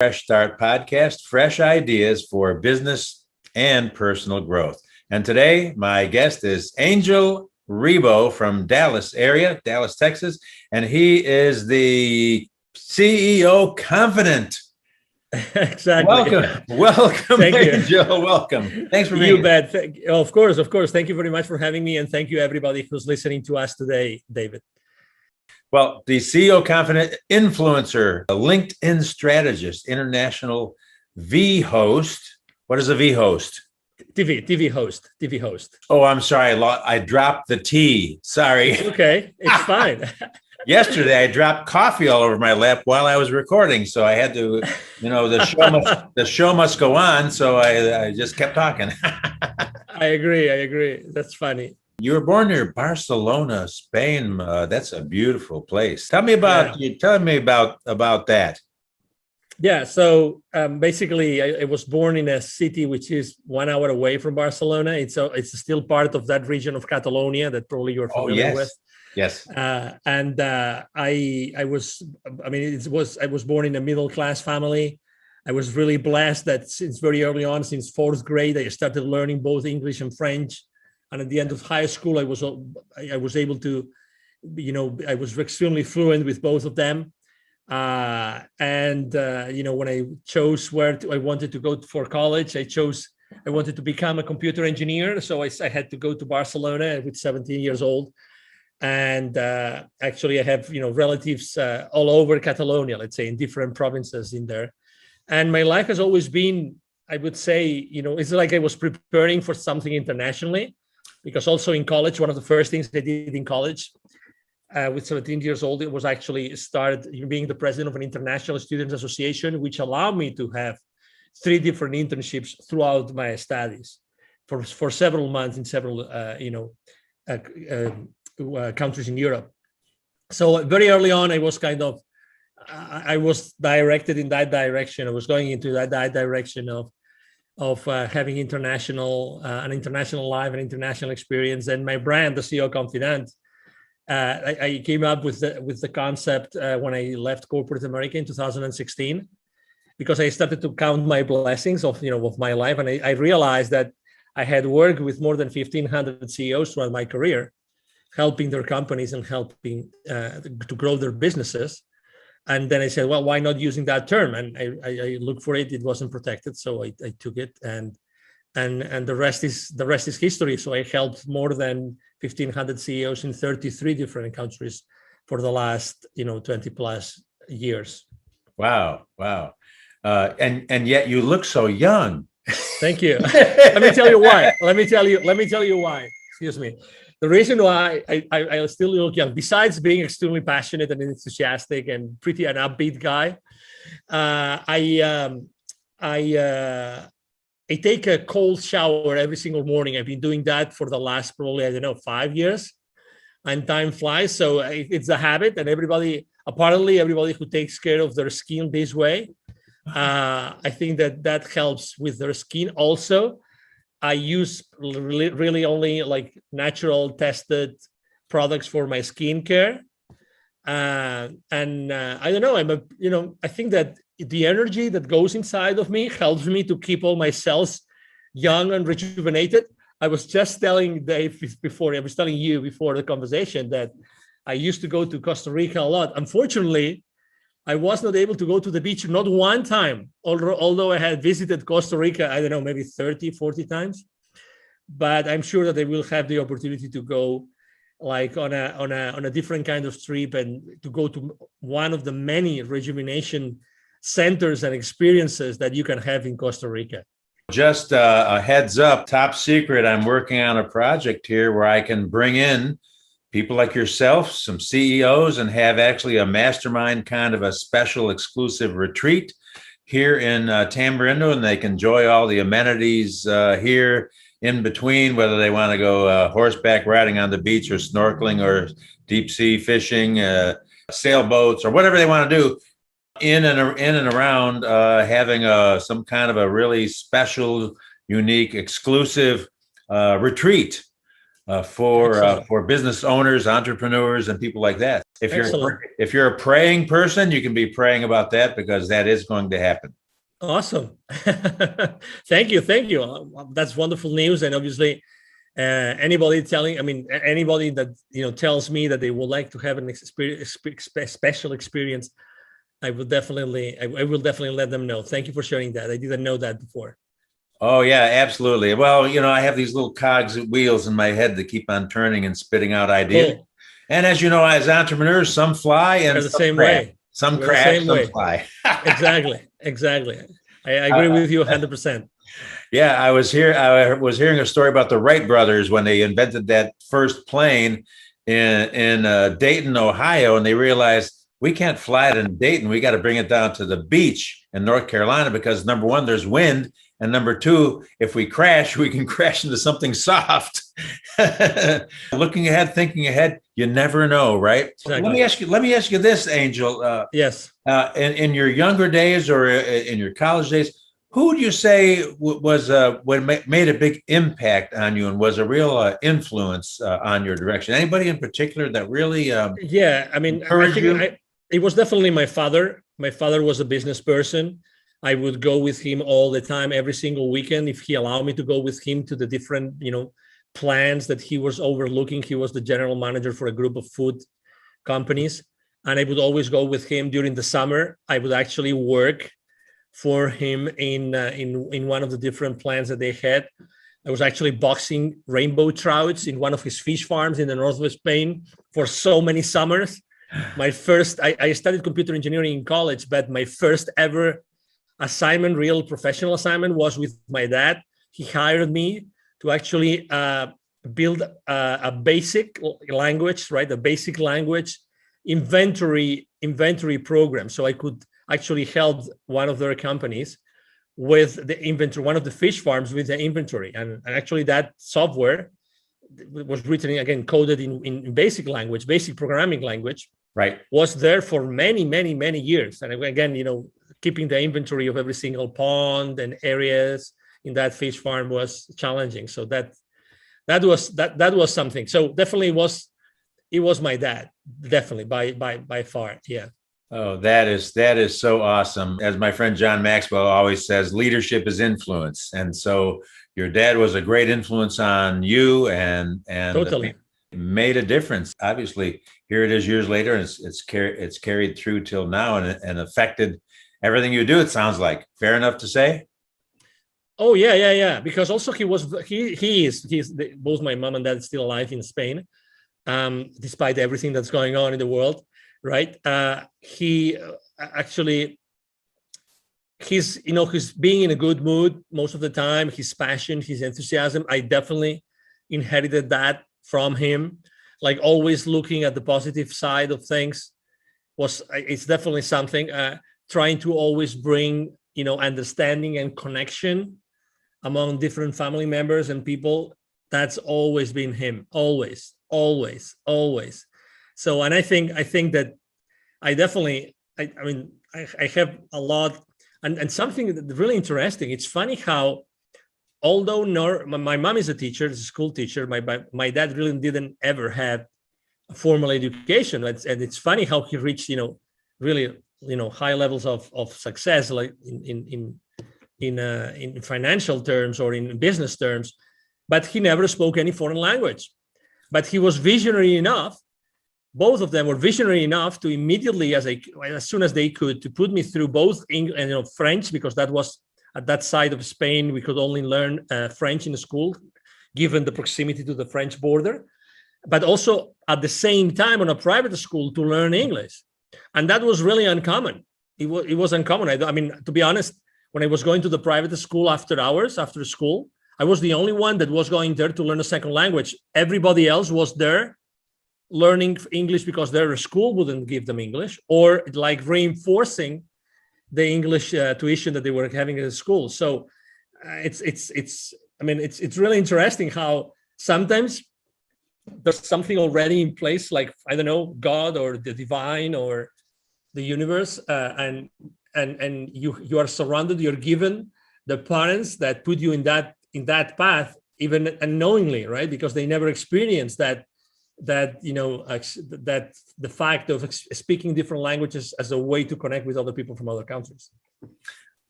Fresh Start podcast, fresh ideas for business and personal growth. And today, my guest is Angel Rebo from Dallas area, Dallas, Texas, and he is the CEO Confidant. Exactly. Welcome, Thank you. Angel. Welcome. Thanks for being You bet. Of course. Thank you very much for having me, and thank you everybody who's listening to us today, David. Well, the CEO Confidant influencer, a LinkedIn strategist, international V host. What is a V host? TV host. Oh, I'm sorry. I dropped the T. Sorry. It's okay. It's fine. Yesterday, I dropped coffee all over my lap while I was recording, so I had to, the show must go on. So I just kept talking. I agree. That's funny. You were born near Barcelona, Spain. That's a beautiful place. Tell me about that. Yeah. So basically, I was born in a city which is 1 hour away from Barcelona. It's still part of that region of Catalonia that probably you're familiar with. Yes. I was born in a middle class family. I was really blessed that since very early on, since fourth grade, I started learning both English and French. And at the end of high school, I was able to, I was extremely fluent with both of them. When I chose where I wanted to go for college, I wanted to become a computer engineer. So I had to go to Barcelona with 17 years old. And actually, I have relatives all over Catalonia, let's say, in different provinces in there. And my life has always been, I would say, it's like I was preparing for something internationally, because also in college, one of the first things I did in college with 17 years old, it was actually start being the president of an international students association, which allowed me to have 3 different internships throughout my studies for several months in several, countries in Europe. So very early on, I was I was directed in that direction. I was going into that direction of having an international life, an international experience. And my brand, the CEO Confidant, I came up with the concept when I left corporate America in 2016, because I started to count my blessings of my life, and I realized that I had worked with more than 1,500 CEOs throughout my career, helping their companies and helping to grow their businesses. And then I said, well, why not using that term? And I looked for it. It wasn't protected, so I took it, and the rest is history. So I helped more than 1,500 CEOs in 33 different countries for the last 20 plus years. Wow. And yet you look so young. Thank you. Let me tell you why. Excuse me. The reason why I still look young, besides being extremely passionate and enthusiastic and pretty an upbeat guy, I take a cold shower every single morning. I've been doing that for the last probably 5 years, and time flies. So it's a habit, and apparently everybody who takes care of their skin this way, I think that helps with their skin also. I use really only like natural tested products for my skincare. I don't know, I think that the energy that goes inside of me helps me to keep all my cells young and rejuvenated. I was just telling Dave before the conversation that I used to go to Costa Rica a lot. Unfortunately, I was not able to go to the beach, not one time, although I had visited Costa Rica, I don't know, maybe 30, 40 times. But I'm sure that I will have the opportunity to go like on a different kind of trip, and to go to one of the many rejuvenation centers and experiences that you can have in Costa Rica. Just a heads up, top secret, I'm working on a project here where I can bring in people like yourself, some CEOs, and have actually a mastermind kind of a special exclusive retreat here in Tamarindo, and they can enjoy all the amenities here in between, whether they want to go horseback riding on the beach, or snorkeling, or deep sea fishing, sailboats, or whatever they want to do in and around having some kind of a really special, unique, exclusive retreat for business owners, entrepreneurs, and people like that. Excellent. If you're a praying person, you can be praying about that because that is going to happen. Awesome. Thank you. Thank you. That's wonderful news. And obviously, anybody anybody that, tells me that they would like to have an special experience, I will definitely let them know. Thank you for sharing that. I didn't know that before. Oh yeah, absolutely. Well, I have these little cogs and wheels in my head that keep on turning and spitting out ideas. Cool. And as you know, as entrepreneurs, some fly and We're the same way. Some We're crash, the same some way. fly. Exactly. I agree with you 100%. Yeah, I was hearing a story about the Wright brothers when they invented that first plane in Dayton, Ohio, and they realized we can't fly it in Dayton. We got to bring it down to the beach in North Carolina because number one, there's wind, and number two, if we crash, we can crash into something soft. Looking ahead, thinking ahead, you never know, right? Exactly. Let me ask you this, Angel. Yes. In your younger days or in your college days, who would you say was what made a big impact on you and was a real influence on your direction? Anybody in particular that really yeah, I mean, I think it was definitely my father. My father was a business person. I would go with him all the time, every single weekend, if he allowed me to go with him to the different, plans that he was overlooking. He was the general manager for a group of food companies, and I would always go with him during the summer. I would actually work for him in one of the different plans that they had. I was actually boxing rainbow trouts in one of his fish farms in the north of Spain for so many summers. I studied computer engineering in college, but my first ever assignment, real professional assignment, was with my dad. He hired me to actually build a basic language, right? A basic language inventory program. So I could actually help one of their companies with the inventory, one of the fish farms with the inventory. And actually that software was written, again, coded in basic language, basic programming language, right, was there for many, many, many years. And again, keeping the inventory of every single pond and areas in that fish farm was challenging. So that was something. So definitely it was my dad, definitely by far. Yeah. Oh, that is so awesome. As my friend John Maxwell always says, leadership is influence. And so your dad was a great influence on you and totally made a difference. Obviously, here it is years later, and it's carried through till now and affected everything you do, it sounds like. Fair enough to say? Oh, yeah. Because also he is both my mom and dad still alive in Spain, despite everything that's going on in the world. Right. He actually, he's being in a good mood most of the time, his passion, his enthusiasm. I definitely inherited that from him, like always looking at the positive side of things. It's definitely something, trying to always bring, understanding and connection among different family members and people. That's always been him, always. So, and I think that I definitely, I have a lot, and something that's really interesting. It's funny how, although my mom is a teacher, is a school teacher, my dad really didn't ever have a formal education. And it's funny how he reached, really, high levels of success, like in financial terms or in business terms, but he never spoke any foreign language. But he was visionary enough. Both of them were visionary enough to immediately, as soon as they could, to put me through both English and French, because that was at that side of Spain, we could only learn French in the school, given the proximity to the French border, but also at the same time on a private school to learn English. And that was really uncommon. It was uncommon. I mean, to be honest, when I was going to the private school after hours, after school, I was the only one that was going there to learn a second language. Everybody else was there learning English because their school wouldn't give them English, or like reinforcing the English tuition that they were having at the school. So it's really interesting how sometimes there's something already in place, like, I don't know, God or the divine or the universe, and you are surrounded, you're given the parents that put you in that path, even unknowingly, right? Because they never experienced that that that the fact of speaking different languages as a way to connect with other people from other countries.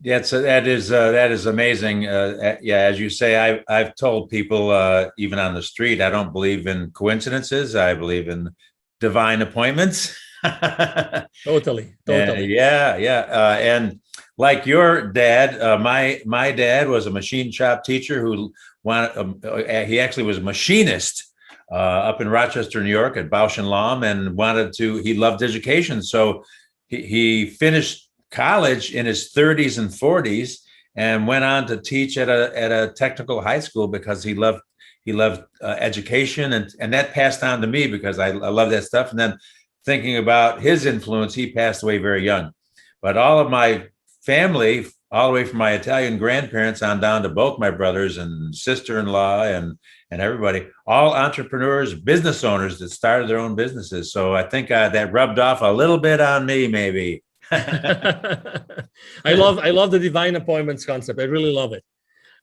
Yeah, so that is amazing. Yeah, as you say, I've told people even on the street, I don't believe in coincidences. I believe in divine appointments. Totally. And like your dad, my dad was a machine shop teacher who he actually was a machinist up in Rochester, New York at Bausch and Lomb, and he loved education, so he finished college in his 30s and 40s and went on to teach at a technical high school because he loved education, and that passed on to me because I love that stuff. And then thinking about his influence, he passed away very young. But all of my family, all the way from my Italian grandparents on down to both my brothers and sister-in-law and everybody, all entrepreneurs, business owners that started their own businesses. So I think that rubbed off a little bit on me, maybe. I love the divine appointments concept. I really love it.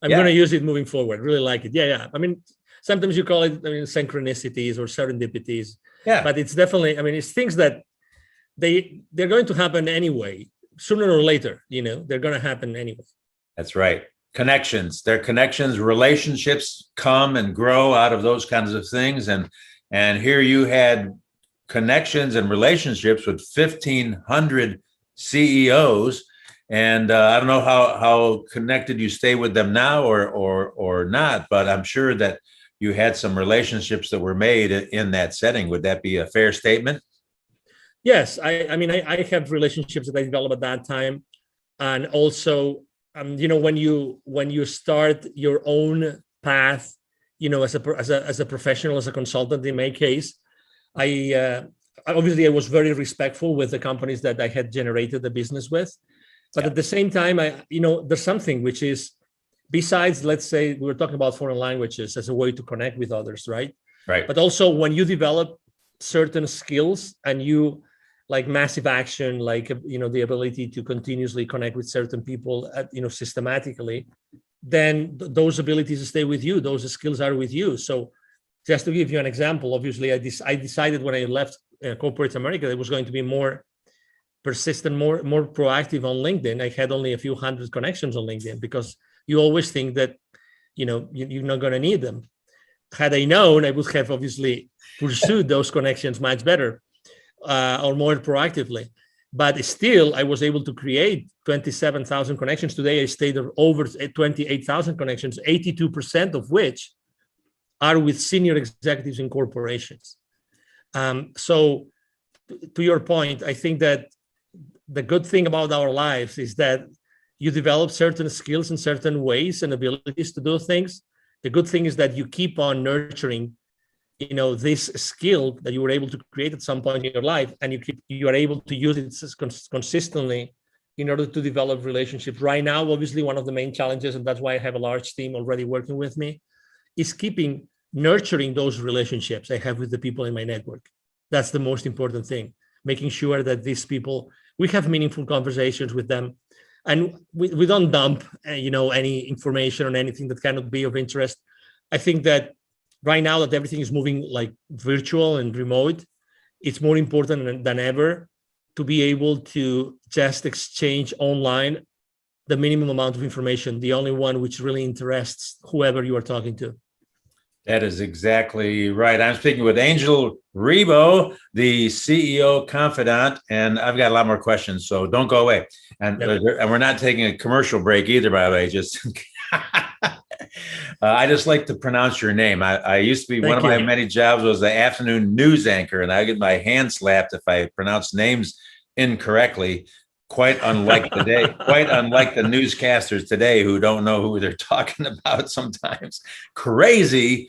I'm going to use it moving forward. Really like it. Yeah. I mean, sometimes you call it, synchronicities or serendipities. Yeah. But it's definitely, it's things that they're going to happen anyway, sooner or later. They're going to happen anyway. That's right. Connections. They're connections. Relationships come and grow out of those kinds of things. And here you had connections and relationships with 1,500 CEOs. And I don't know how connected you stay with them now or not, but I'm sure that you had some relationships that were made in that setting. Would that be a fair statement? Yes. I have relationships that I developed at that time. And also, when you start your own path, as a professional, as a consultant, in my case, I was very respectful with the companies that I had generated the business with. But at the same time, there's something which is, besides, let's say, we were talking about foreign languages as a way to connect with others, right? Right. But also when you develop certain skills and you like massive action, like, the ability to continuously connect with certain people, systematically, then those abilities stay with you. Those skills are with you. So just to give you an example, obviously, I decided when I left corporate America, it was going to be more persistent, more proactive on LinkedIn. I had only a few hundred connections on LinkedIn because you always think that, you're not going to need them. Had I known, I would have obviously pursued those connections much better or more proactively. But still, I was able to create 27,000 connections. Today, I stayed over 28,000 connections, 82% of which are with senior executives in corporations. So to your point, I think that the good thing about our lives is that you develop certain skills in certain ways and abilities to do things. The good thing is that you keep on nurturing, this skill that you were able to create at some point in your life, and you are able to use it consistently in order to develop relationships. Right now, obviously, one of the main challenges, and that's why I have a large team already working with me, is nurturing those relationships I have with the people in my network. That's the most important thing, making sure that these people, we have meaningful conversations with them, and we don't dump, any information on anything that cannot be of interest. I think that right now that everything is moving like virtual and remote, it's more important than ever to be able to just exchange online the minimum amount of information, the only one which really interests whoever you are talking to. That is exactly right. I'm speaking with Angel Rebo, the CEO Confidant, and I've got a lot more questions, so don't go away. And we're not taking a commercial break either, by the way. Just I just like to pronounce your name. I used to be one of my many jobs was the afternoon news anchor, and I get my hand slapped if I pronounce names incorrectly. Quite unlike the newscasters today who don't know who they're talking about sometimes. Crazy.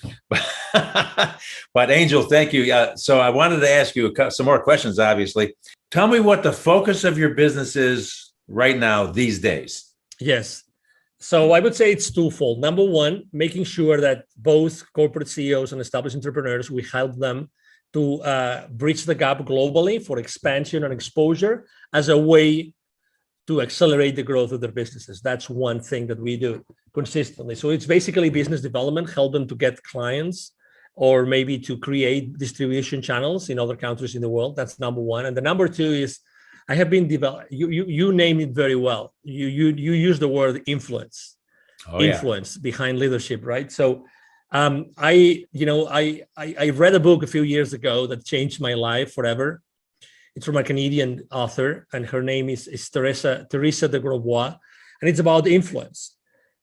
But Angel, thank you. So I wanted to ask you some more questions, obviously. Tell me what the focus of your business is right now these days. Yes. So I would say it's twofold. Number one, making sure that both corporate CEOs and established entrepreneurs, we help them to bridge the gap globally for expansion and exposure as a way to accelerate the growth of their businesses. That's one thing that we do consistently. So it's basically business development, help them to get clients or maybe to create distribution channels in other countries in the world. That's number one. And the number two is I have been developed. You name it very well. You use the word influence, Oh yeah. behind leadership, right? So I read a book a few years ago that changed my life forever. It's from a Canadian author, and her name is Teresa de Grosbois, and it's about influence.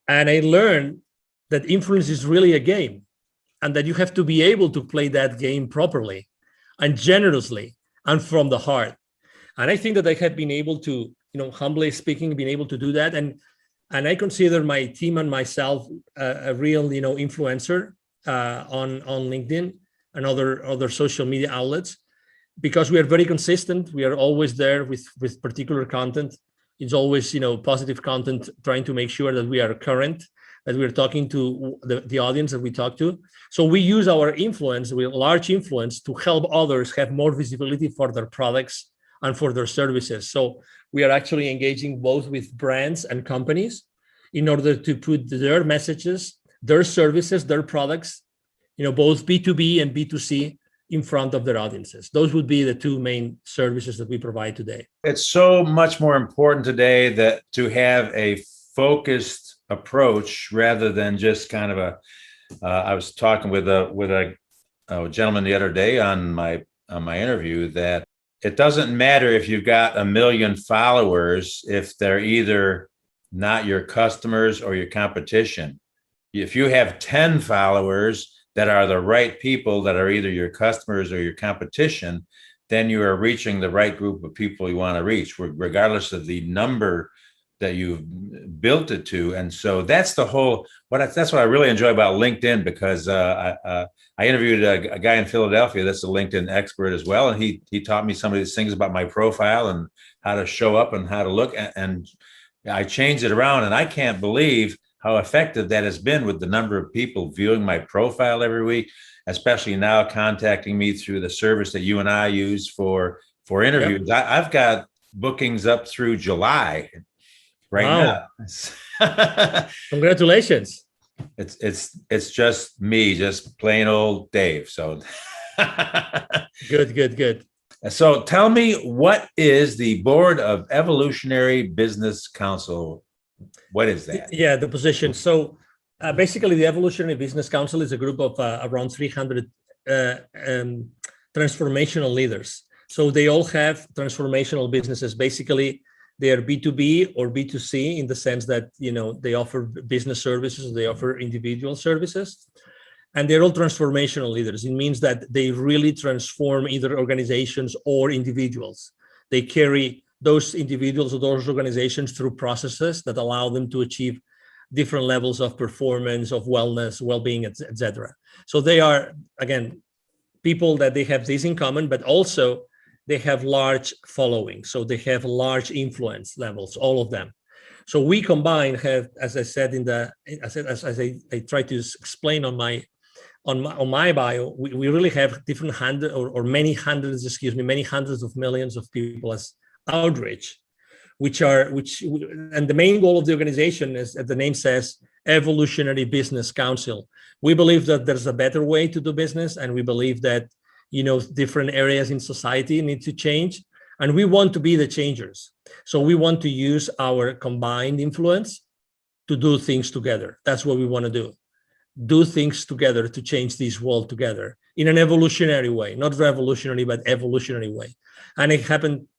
And I learned that influence is really a game, and that you have to be able to play that game properly and generously and from the heart. And I think that I have been able to, humbly speaking, been able to do that. And I consider my team and myself a real, influencer on LinkedIn and other social media outlets, because we are very consistent. We are always there with particular content. It's always, positive content, trying to make sure that we are current, that we're talking to the audience that we talk to. So we use our influence, large influence, to help others have more visibility for their products and for their services. So we are actually engaging both with brands and companies in order to put their messages, their services, their products, both B2B and B2C, in front of their audiences. Those would be the two main services that we provide today. It's so much more important today that to have a focused approach rather than just kind of I was talking with a gentleman the other day on my interview that it doesn't matter if you've got 1 million followers if they're either not your customers or your competition. If you have 10 followers that are the right people that are either your customers or your competition, then you are reaching the right group of people you want to reach, regardless of the number that you've built it to. And so that's the whole, that's what I really enjoy about LinkedIn, because I interviewed a guy in Philadelphia that's a LinkedIn expert as well. And he taught me some of these things about my profile and how to show up and how to look. And I changed it around, and I can't believe how effective that has been with the number of people viewing my profile every week, especially now contacting me through the service that you and I use for interviews. Yep. I've got bookings up through July right now. Congratulations. It's just me, just plain old Dave. So good. So tell me, what is the Board of Evolutionary Business Council? What is that? Yeah, the position. So basically, the Evolutionary Business Council is a group of around 300 transformational leaders. So they all have transformational businesses. Basically, they are B2B or B2C in the sense that, they offer business services, they offer individual services, and they're all transformational leaders. It means that they really transform either organizations or individuals. They carry those individuals or those organizations through processes that allow them to achieve different levels of performance, of wellness, well-being, etc. So they are, again, people that they have this in common, but also they have large following. So they have large influence levels, all of them. So we combine, as I said as I try to explain on my bio, we really have different many hundreds of millions of people as outreach, and the main goal of the organization is, as the name says, Evolutionary Business Council. We believe that there's a better way to do business, and we believe that different areas in society need to change, and we want to be the changers. So we want to use our combined influence to do things together. That's what we want to do things together to change this world together in an evolutionary way, not revolutionary, but evolutionary way. And it happened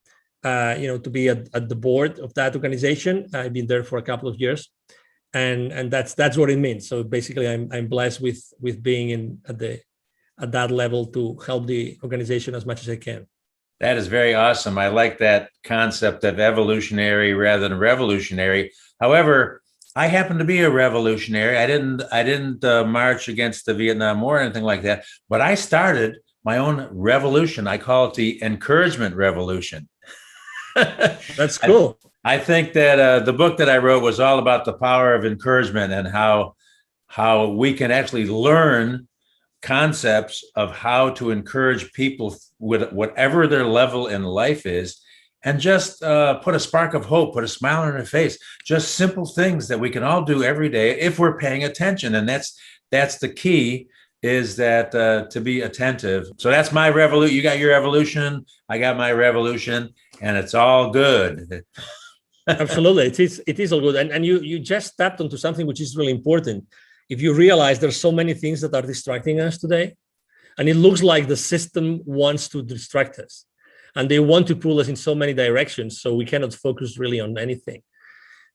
to be at the board of that organization. I've been there for a couple of years, and that's what it means. So basically, I'm blessed with being at that level to help the organization as much as I can. That is very awesome. I like that concept of evolutionary rather than revolutionary. However, I happen to be a revolutionary. I didn't march against the Vietnam War or anything like that, but I started my own revolution. I call it the encouragement revolution. That's cool. I think that the book that I wrote was all about the power of encouragement and how we can actually learn concepts of how to encourage people with whatever their level in life is, and just put a spark of hope, put a smile on their face, just simple things that we can all do every day if we're paying attention. And that's the key, is that to be attentive. So that's my revolution. You got your evolution, I got my revolution, and it's all good. Absolutely, it is all good, and you just tapped onto something which is really important. If you realize there's so many things that are distracting us today, and it looks like the system wants to distract us, and they want to pull us in so many directions, so we cannot focus really on anything.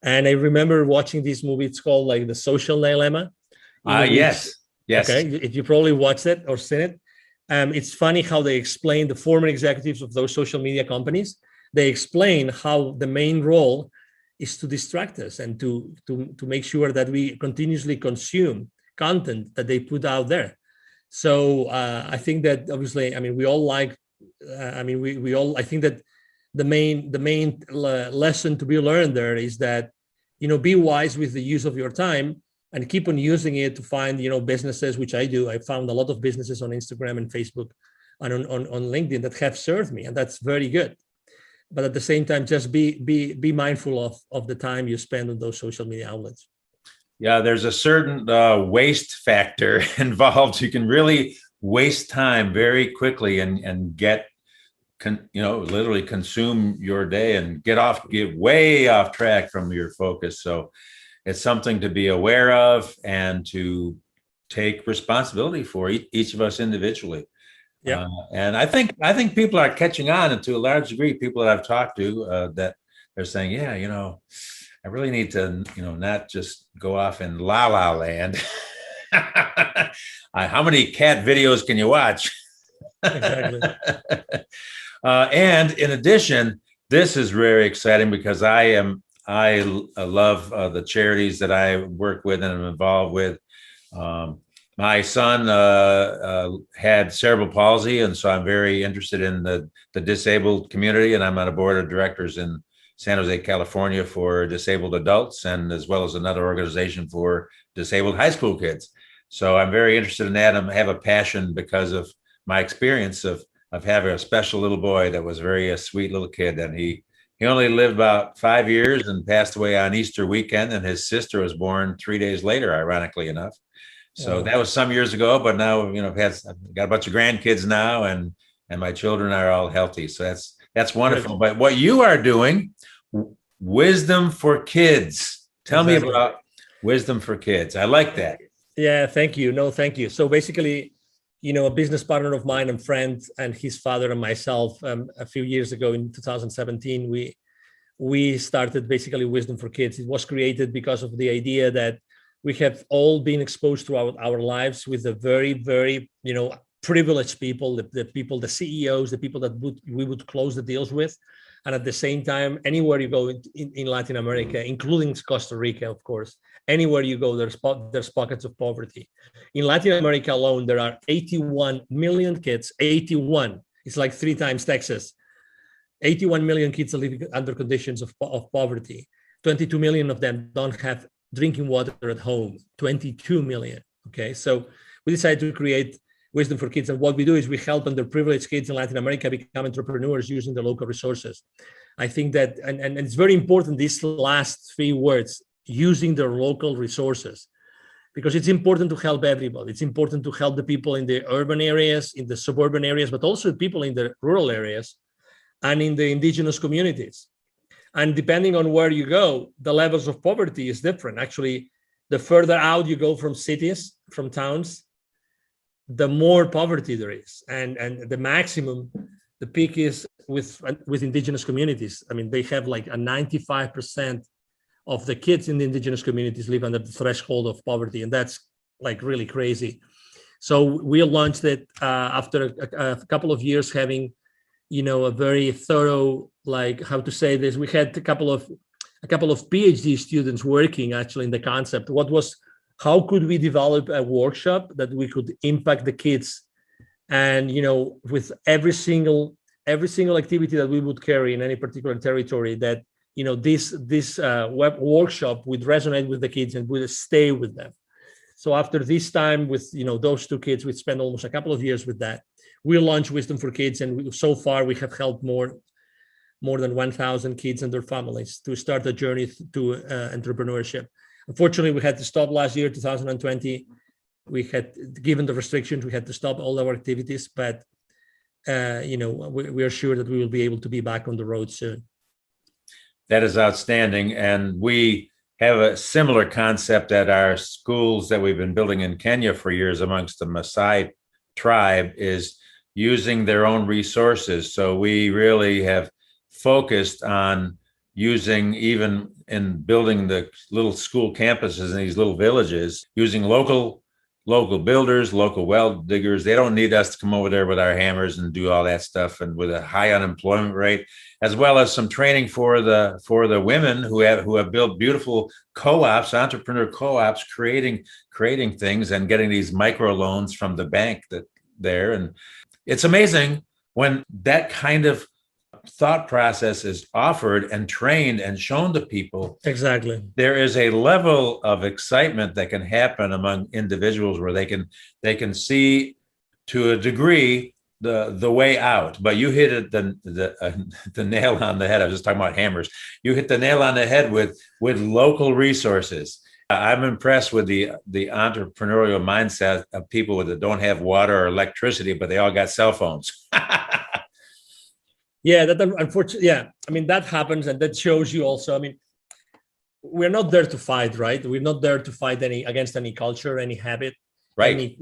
And I remember watching this movie. It's called like The Social Dilemma. Yes, yes. Okay, if you probably watched it or seen it, it's funny how they explain the former executives of those social media companies. They explain how the main role is to distract us and to make sure that we continuously consume content that they put out there. So I think that obviously, I mean, we all like. I mean, we all. I think that the main lesson to be learned there is that, be wise with the use of your time and keep on using it to find, businesses, which I do. I found a lot of businesses on Instagram and Facebook and on LinkedIn that have served me, and that's very good. But at the same time, just be mindful of the time you spend on those social media outlets. Yeah, there's a certain waste factor involved. You can really waste time very quickly and get literally consume your day and get way off track from your focus. So it's something to be aware of and to take responsibility for, each of us individually. Yeah. And I think people are catching on, and to a large degree, people that I've talked to, that they're saying, yeah, I really need to, not just go off in la la land. How many cat videos can you watch? Exactly. And in addition, this is very exciting because I love the charities that I work with and am involved with. My son had cerebral palsy, and so I'm very interested in the disabled community, and I'm on a board of directors in San Jose, California for disabled adults, and as well as another organization for disabled high school kids. So I'm very interested in that. I have a passion because of my experience of having a special little boy that was a sweet little kid, and he only lived about 5 years and passed away on Easter weekend, and his sister was born 3 days later, ironically enough. So that was some years ago, but now, I've got a bunch of grandkids now, and my children are all healthy. So that's wonderful. But what you are doing, Wisdom for Kids. Tell me about Wisdom for Kids. I like that. Yeah, thank you. No, thank you. So basically, a business partner of mine and friend, and his father and myself, a few years ago in 2017, we started basically Wisdom for Kids. It was created because of the idea that we have all been exposed throughout our lives with the very, very, privileged people, the people, the CEOs, the people that we would close the deals with. And at the same time, anywhere you go in Latin America, including Costa Rica, of course, anywhere you go, there's pockets of poverty. In Latin America alone, there are 81 million kids, 81. It's like 3 times Texas. 81 million kids are living under conditions of poverty. 22 million of them don't have drinking water at home. 22 million. Okay, so we decided to create Wisdom for Kids, and what we do is we help underprivileged kids in Latin America become entrepreneurs using the local resources. I think that, and it's very important, these last 3 words, using their local resources, because it's important to help everybody. It's important to help the people in the urban areas, in the suburban areas, but also people in the rural areas and in the indigenous communities. And depending on where you go, the levels of poverty is different. Actually, the further out you go from cities, from towns, the more poverty there is. And the maximum, the peak is with indigenous communities. I mean, they have like a 95% of the kids in the indigenous communities live under the threshold of poverty. And that's like really crazy. So we launched it after a couple of years having, a very thorough, like, how to say this, we had a couple of PhD students working actually in the concept. How could we develop a workshop that we could impact the kids, and with every single activity that we would carry in any particular territory, that this web workshop would resonate with the kids and would stay with them. So after this time with those 2 kids, we spent almost a couple of years with that. We launched Wisdom for Kids, and so far we have helped more than 1,000 kids and their families to start a journey to entrepreneurship. Unfortunately, we had to stop last year, 2020, we had, given the restrictions, we had to stop all our activities, but we are sure that we will be able to be back on the road soon. That is outstanding. And we have a similar concept at our schools that we've been building in Kenya for years amongst the Maasai tribe, is using their own resources. So we really have focused on using, even in building the little school campuses in these little villages, using local builders, local well diggers. They don't need us to come over there with our hammers and do all that stuff, and with a high unemployment rate, as well as some training for the women who have built beautiful co-ops, entrepreneur co-ops, creating things and getting these micro loans from the bank there. And it's amazing when that kind of thought process is offered and trained and shown to people. Exactly. There is a level of excitement that can happen among individuals where they can see, to a degree, the way out. But you hit it the nail on the head. I was just talking about hammers. You hit the nail on the head with local resources. I'm impressed with the entrepreneurial mindset of people that don't have water or electricity, but they all got cell phones. Yeah, that unfortunately, yeah. I mean, that happens, and that shows you also. I mean, we're not there to fight, right? We're not there to fight against any culture, any habit, right?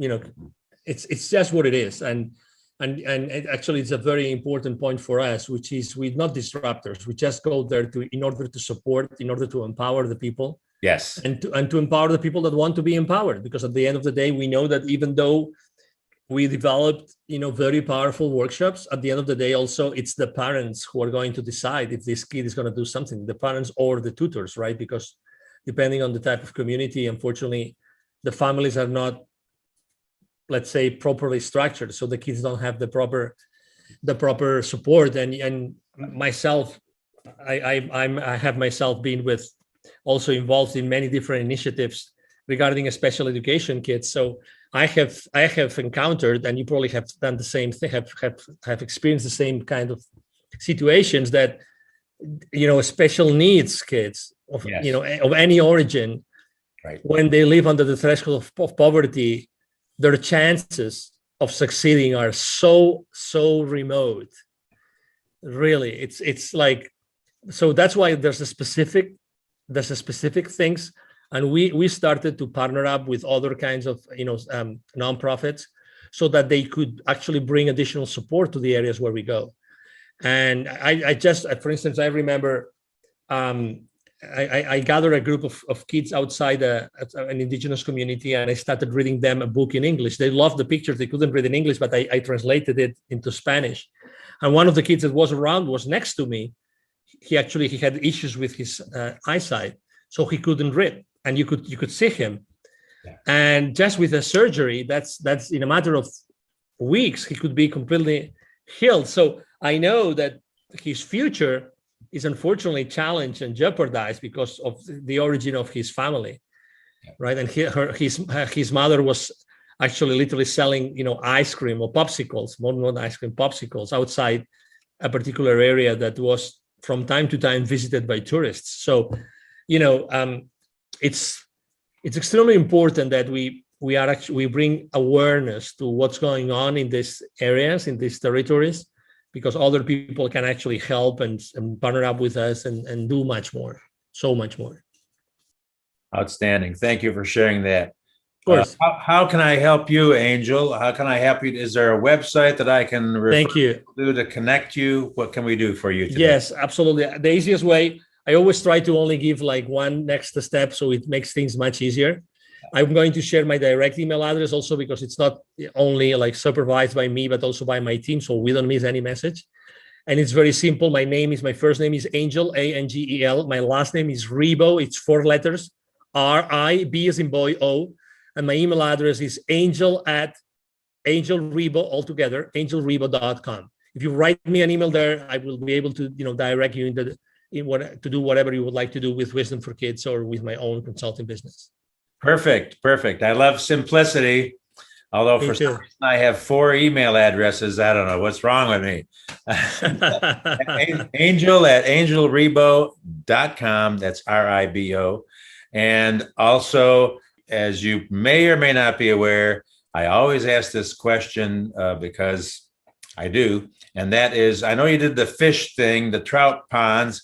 It's just what it is, and actually, it's a very important point for us, which is we're not disruptors. We just go there in order to support, in order to empower the people. Yes, and to empower the people that want to be empowered, because at the end of the day, we know that even though we developed, very powerful workshops, at the end of the day, also, it's the parents who are going to decide if this kid is going to do something, the parents or the tutors, right? Because depending on the type of community, unfortunately, the families are not, let's say, properly structured. So the kids don't have the proper support. And myself, I have myself been also involved in many different initiatives regarding special education kids. So I have encountered, and you probably have done the same thing, have experienced the same kind of situations, that special needs kids of of any origin, right, when they live under the threshold of poverty, their chances of succeeding are so remote. Really, it's like, so that's why there's a specific things. And we started to partner up with other kinds of nonprofits, so that they could actually bring additional support to the areas where we go. And I just, for instance, I remember I gathered a group of kids outside an indigenous community, and I started reading them a book in English. They loved the pictures. They couldn't read in English, but I translated it into Spanish. And one of the kids that was around was next to me. He had issues with his eyesight, so he couldn't read. And you could see him, and just with a surgery, that's in a matter of weeks, he could be completely healed. So I know that his future is unfortunately challenged and jeopardized because of the origin of his family, right? And his mother was actually literally selling, ice cream or popsicles, more ice cream, popsicles outside a particular area that was from time to time visited by tourists. So, it's extremely important that we bring awareness to what's going on in these areas, in these territories, because other people can actually help and partner up with us and do much more, so much more. Outstanding. Thank you for sharing that. Of course. How can I help you, Angel? How can I help you? Is there a website that I can refer to connect you? What can we do for you today? Yes, absolutely. The easiest way, I always try to only give like one next step, so it makes things much easier. I'm going to share my direct email address also, because it's not only like supervised by me, but also by my team, so we don't miss any message. And it's very simple. My first name is Angel, Angel. My last name is Ribo. It's 4 letters, R-I-B as in boy, O. And my email address is angel@angelribo, altogether, angelribo.com. If you write me an email there, I will be able to, direct you to do whatever you would like to do with Wisdom for Kids or with my own consulting business. Perfect. I love simplicity. Although for some reason I have 4 email addresses. I don't know what's wrong with me. Angel@angelribo.com. That's RIBO. And also as you may or may not be aware, I always ask this question because I do. And that is, I know you did the fish thing, the trout ponds.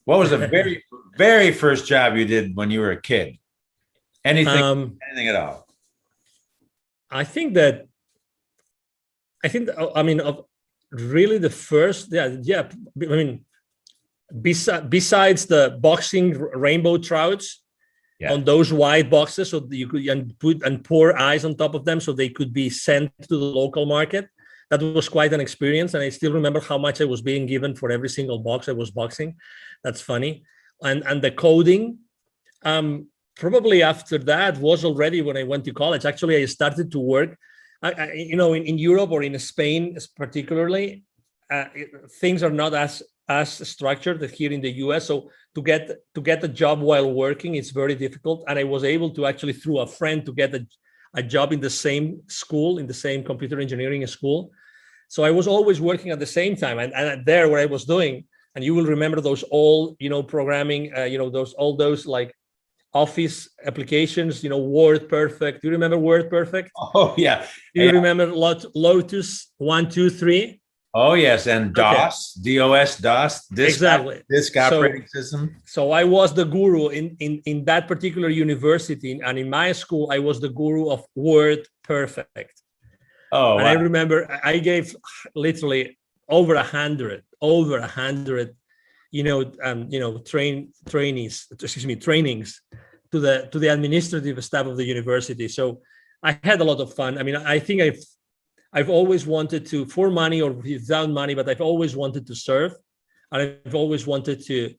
What was the very, very first job you did when you were a kid? Anything at all? I think that, I mean, of really the first, yeah. I mean, besides the boxing rainbow trouts, Yeah. on those white boxes, so you could and pour ice on top of them so they could be sent to the local market. That was quite an experience, and I still remember how much I was being given for every single box I was boxing. That's funny. And the coding, probably after that was already when I went to college. Actually, I started to work, in Europe or in Spain particularly, things are not as structured as here in the US. So to get a job while working, it's very difficult. And I was able to actually, through a friend, to get a job in the same school, in the same computer engineering school. So I was always working at the same time. And there, what I was doing, and you will remember those old, programming, all those like Office applications, Word Perfect. Do you remember Word Perfect? Oh, yeah. Do you remember Lotus 1-2-3? Oh, yes. And DOS, DOS, Exactly. disk operating system. So I was the guru in that particular university. And in my school, I was the guru of Word Perfect. Oh, and wow. I remember I gave literally over 100, trainings to the administrative staff of the university. So I had a lot of fun. I mean, I think I've always wanted to, for money or without money, but I've always wanted to serve, and I've always wanted to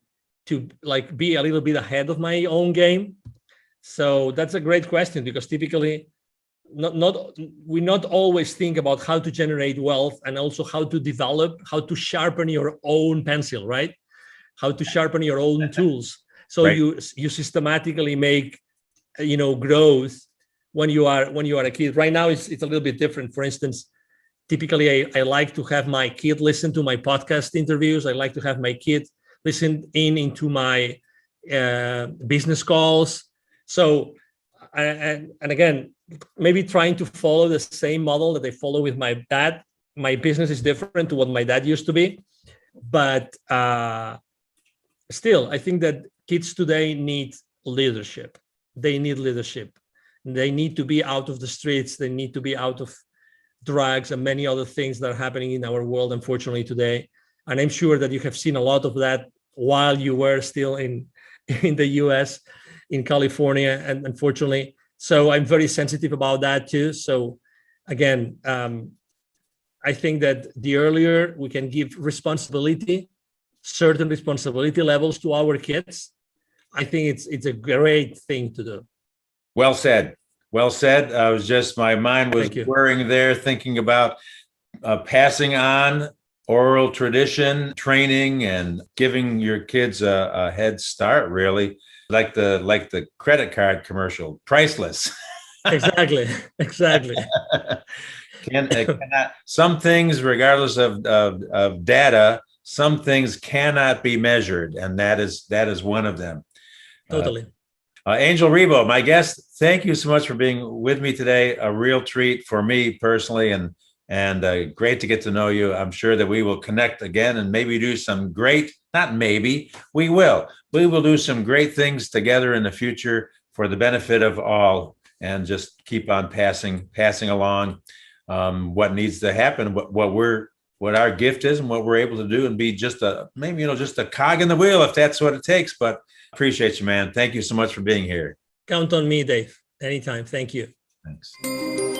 like be a little bit ahead of my own game. So that's a great question, because typically we not always think about how to generate wealth, and also how to sharpen your own pencil, right? How to sharpen your own tools. So right. you systematically make, growth when you are a kid. Right now, it's a little bit different. For instance, typically I like to have my kid listen to my podcast interviews. I like to have my kid listen into my business calls. So, and again, maybe trying to follow the same model that I follow with my dad. My business is different to what my dad used to be, but still, I think that kids today need leadership. They need leadership. They need to be out of the streets. They need to be out of drugs and many other things that are happening in our world, unfortunately, today. And I'm sure that you have seen a lot of that while you were still in the US, in California, and unfortunately. So I'm very sensitive about that too. So again, I think that the earlier we can give certain responsibility levels to our kids, I think it's a great thing to do. Well said. Well said. My mind was whirring there, thinking about passing on oral tradition, training, and giving your kids a head start, really. Like the credit card commercial, priceless. Exactly. Some things, regardless of data, some things cannot be measured, and that is one of them. Totally. Angel Rebo, my guest, thank you so much for being with me today. A real treat for me personally, and great to get to know you. I'm sure that we will connect again and maybe do some we will do some great things together in the future for the benefit of all, and just keep on passing along what needs to happen, what our gift is and what we're able to do, and be just a cog in the wheel if that's what it takes. But appreciate you, man. Thank you so much for being here. Count on me, Dave. Anytime. Thank you. Thanks.